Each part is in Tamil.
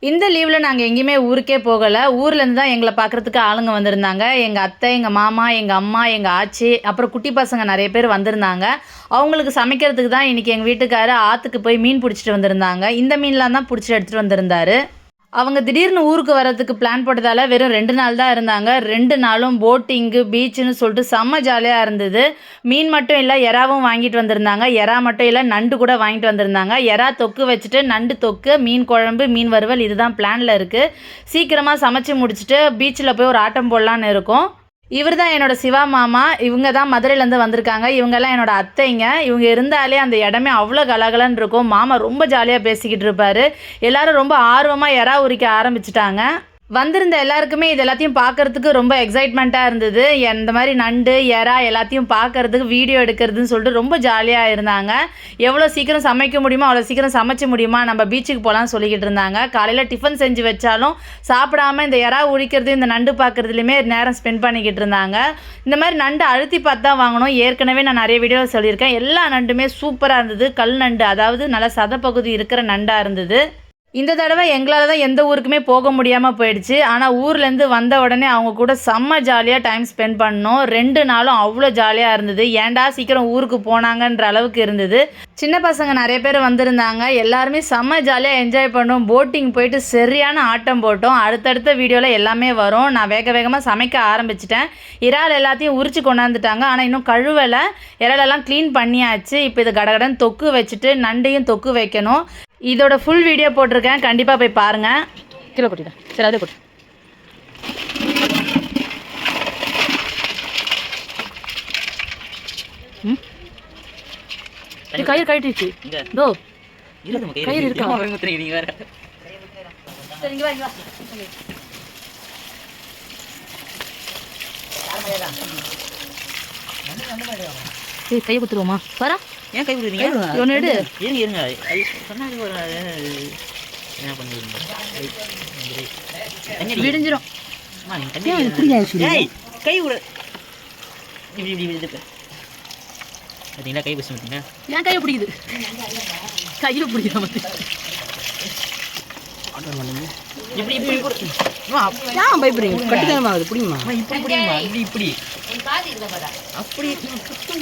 இந்த லீவில் நாங்கள் எங்கேயுமே ஊருக்கே போகலை. ஊர்லேருந்து தான் எங்களை பார்க்குறதுக்கு ஆளுங்க வந்திருந்தாங்க. எங்கள் அத்தை, எங்கள் மாமா, எங்கள் அம்மா, எங்கள் ஆச்சி, அப்புறம் குட்டி பசங்க நிறைய பேர் வந்திருந்தாங்க. அவங்களுக்கு சமைக்கிறதுக்கு தான் இன்றைக்கி எங்கள் வீட்டுக்காரர் ஆற்றுக்கு போய் மீன் பிடிச்சிட்டு வந்திருந்தாங்க. இந்த மீன்லாம் தான் பிடிச்சிட்டு எடுத்துகிட்டு வந்திருந்தார். அவங்க திடீர்னு ஊருக்கு வரதுக்கு பிளான் போட்டதால் வெறும் 2 நாள் தான் இருந்தாங்க. 2 நாளும் போட்டிங்கு, பீச்சுன்னு சொல்லிட்டு செம்ம ஜாலியாக இருந்தது. மீன் மட்டும் இல்லை, எறாவும் வாங்கிட்டு வந்திருந்தாங்க. எறா மட்டும் இல்லை, நண்டு கூட வாங்கிட்டு வந்திருந்தாங்க. எறா தொக்கு வச்சுட்டு நண்டு தொக்கு, மீன் குழம்பு, மீன் வறுவல் இதுதான் பிளானில் இருக்குது. சீக்கிரமாக சமைச்சு முடிச்சுட்டு பீச்சில் போய் ஒரு ஆட்டம் போடலான்னு இருக்கோம். இவர் தான் என்னோடய சிவா மாமா. இவங்க தான் மதுரையிலேருந்து வந்திருக்காங்க. இவங்கெல்லாம் என்னோடய அத்தைங்க. இவங்க இருந்தாலே அந்த இடமே அவ்வளோ கலகலன்னு இருக்கும். மாமா ரொம்ப ஜாலியாக பேசிக்கிட்டு இருப்பார். எல்லோரும் ரொம்ப ஆர்வமாக எறா உரிக்க ஆரம்பிச்சிட்டாங்க. வந்திருந்த எல்லாருக்குமே இது எல்லாத்தையும் பார்க்குறதுக்கு ரொம்ப எக்ஸைட்மெண்ட்டாக இருந்தது. இந்த மாதிரி நண்டு, எறா எல்லாத்தையும் பார்க்குறதுக்கு வீடியோ எடுக்கிறதுன்னு சொல்லிட்டு ரொம்ப ஜாலியாக இருந்தாங்க. எவ்வளோ சீக்கிரம் சமைக்க முடியுமோ அவ்வளோ சீக்கிரம் சமைச்சு முடியுமா, நம்ம பீச்சுக்கு போகலான்னு சொல்லிக்கிட்டு இருந்தாங்க. காலையில் டிஃபன் செஞ்சு வச்சாலும் சாப்பிடாமல் இந்த எறா உரிக்கிறது, இந்த நண்டு பார்க்குறதுலையுமே நேரம் ஸ்பெண்ட் பண்ணிக்கிட்டு இருந்தாங்க. இந்த மாதிரி நண்டு அழுத்தி பார்த்து தான் வாங்கணும். ஏற்கனவே நான் நிறைய வீடியோவில் சொல்லியிருக்கேன். எல்லா நண்டுமே சூப்பராக இருந்தது. கல் நண்டு, அதாவது நல்லா சதப்பகுதி இருக்கிற நண்டாக இருந்தது. இந்த தடவை எங்களால் தான் எந்த ஊருக்குமே போக முடியாமல் போயிடுச்சு. ஆனால் ஊர்லேருந்து வந்த உடனே அவங்க கூட செம்ம ஜாலியாக டைம் ஸ்பெண்ட் பண்ணோம். 2 நாளும் அவ்வளோ ஜாலியாக இருந்தது. ஏன்டா சீக்கிரம் ஊருக்கு போனாங்கன்ற அளவுக்கு இருந்தது. சின்ன பசங்க நிறைய பேர் வந்திருந்தாங்க. எல்லாருமே செம்ம ஜாலியாக என்ஜாய் பண்ணோம். போட்டிங் போயிட்டு சரியான ஆட்டம் போட்டோம். அடுத்தடுத்த வீடியோவில் எல்லாமே வரும். நான் வேகமாக சமைக்க ஆரம்பிச்சிட்டேன். இறால் எல்லாத்தையும் உரிச்சு கொண்டாந்துட்டாங்க. ஆனால் இன்னும் கழுவலை. இறாலெல்லாம் க்ளீன் பண்ணியாச்சு. இப்போ இது கடகடன் தொக்கு வச்சுட்டு நண்டையும் தொக்கு வைக்கணும். இதோட ஃபுல் வீடியோ போட்டிருக்கேன், கண்டிப்பாக போய் பாருங்கள். கிலோ கொட்டிட்டேன். சரி, அதே கொட்டு. கயிறு கட்டிடுச்சு. தோ கயிறு இருக்கா? சரி, இங்கே வா. சரி, கையை குத்துருவோமா? வரா ஏன் கை விடுறீங்க? ஒன்று எடு. இருங்க சொன்னாடி ஒரு என்ன பண்ணுவீங்க? விடிஞ்சிரும். கை விடு. இப்படி இப்படி விடுது பார்த்தீங்களா? கை பிடிச்சி பார்த்தீங்களா? ஏன் கையை பிடிக்குது? கையில் பிடிக்கிற மாதிரி இப்படி இப்படி ஏன் பயப்படுறீங்க? கட்டித்தனமா அது பிடிக்குமா? இப்படி பிடிக்குமா? இப்படி இப்படி அப்படி.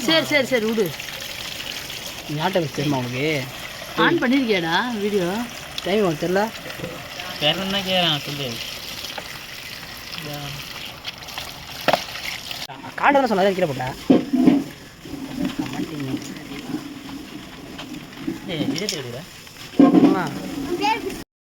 சரி சரி சரி விடு. நாட்டை வச்சு தெரியுமா உனக்கு? On பண்ணியிருக்கியாடா video? டைம் உனக்கு தெரியல? வேறன்னா கேட்குறேன் சொல்லு. காண்டெல்லாம் சொன்னதான் கீழே போட்டா விஜய் எடுக்கிறா ஆமாம்.